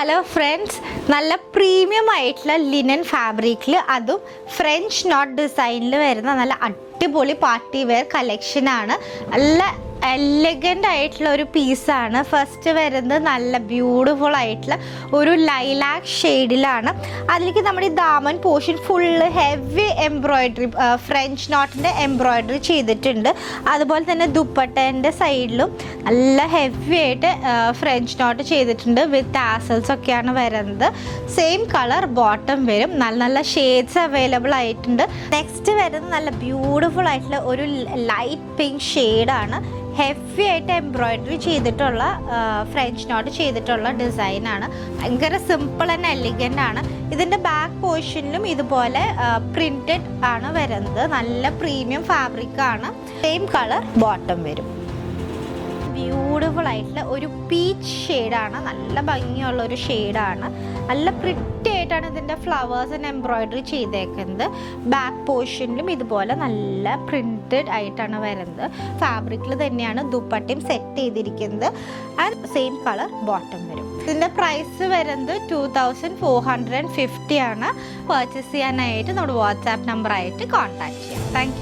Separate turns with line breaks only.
Hello friends, നല്ല premium ആയിട്ടുള്ള linen ഫാബ്രിക്കിൽ അതും ഫ്രഞ്ച് നോട്ട് ഡിസൈനിൽ വരുന്ന നല്ല അടിപൊളി പാർട്ടി വെയർ കളക്ഷനാണ്. നല്ല എലഗൻ്റ് ആയിട്ടുള്ള ഒരു പീസാണ്. ഫസ്റ്റ് വരുന്നത് നല്ല ബ്യൂട്ടിഫുൾ ആയിട്ടുള്ള ഒരു ലൈലാക്ക് ഷെയ്ഡിലാണ്. അതിലേക്ക് നമ്മുടെ ഈ ദാമൻ portion full heavy embroidery, French നോട്ടിൻ്റെ എംബ്രോയിഡറി ചെയ്തിട്ടുണ്ട്. അതുപോലെ തന്നെ ദുപ്പട്ടേൻ്റെ സൈഡിലും നല്ല ഹെവി ആയിട്ട് ഫ്രഞ്ച് നോട്ട് ചെയ്തിട്ടുണ്ട്. വിത്ത് ടാസൽസ് ഒക്കെയാണ് വരുന്നത്. സെയിം കളർ ബോട്ടം വരും. നല്ല നല്ല ഷെയ്ഡ്സ് അവൈലബിൾ ആയിട്ടുണ്ട്. നെക്സ്റ്റ് വരുന്നത് നല്ല ബ്യൂട്ടിഫുൾ ആയിട്ടുള്ള ഒരു ലൈറ്റ് പിങ്ക് ഷെയ്ഡാണ്. ഹെവി ആയിട്ട് എംബ്രോയിഡറി ചെയ്തിട്ടുള്ള ഫ്രഞ്ച് നോട്ട് ചെയ്തിട്ടുള്ള ഡിസൈനാണ്. ഭയങ്കര സിമ്പിൾ ആൻഡ് എലിഗൻ്റ് ആണ്. ഇതിൻ്റെ ബാക്ക് പോർഷനിലും ഇതുപോലെ പ്രിൻറ്റഡ് ആണ് വരുന്നത്. നല്ല പ്രീമിയം ഫാബ്രിക് ആണ്. സെയിം കളർ ബോട്ടം വരും. ബ്യൂട്ടിഫുൾ ആയിട്ടുള്ള ഒരു പീച്ച് ഷെയ്ഡാണ്. നല്ല ഭംഗിയുള്ള ഒരു ഷെയ്ഡാണ്. നല്ല പ്രിറ്റി ആയിട്ടാണ് ഇതിൻ്റെ ഫ്ലവേഴ്സ് ആൻഡ് എംബ്രോയിഡറി ചെയ്തേക്കുന്നത്. ബാക്ക് പോർഷനിലും ഇതുപോലെ നല്ല പ്രിൻറ്റഡ് ആയിട്ടാണ് വരുന്നത്. ഫാബ്രിക്കിൽ തന്നെയാണ് ദുപ്പട്ടയും സെറ്റ് ചെയ്തിരിക്കുന്നത്. ആൻഡ് സെയിം കളർ ബോട്ടം വരും. ഇതിൻ്റെ പ്രൈസ് വരുന്നത് 2450 ആണ്. പർച്ചേസ് ചെയ്യാനായിട്ട് നമ്മുടെ വാട്സാപ്പ് നമ്പറായിട്ട് കോൺടാക്ട് ചെയ്യാം. താങ്ക്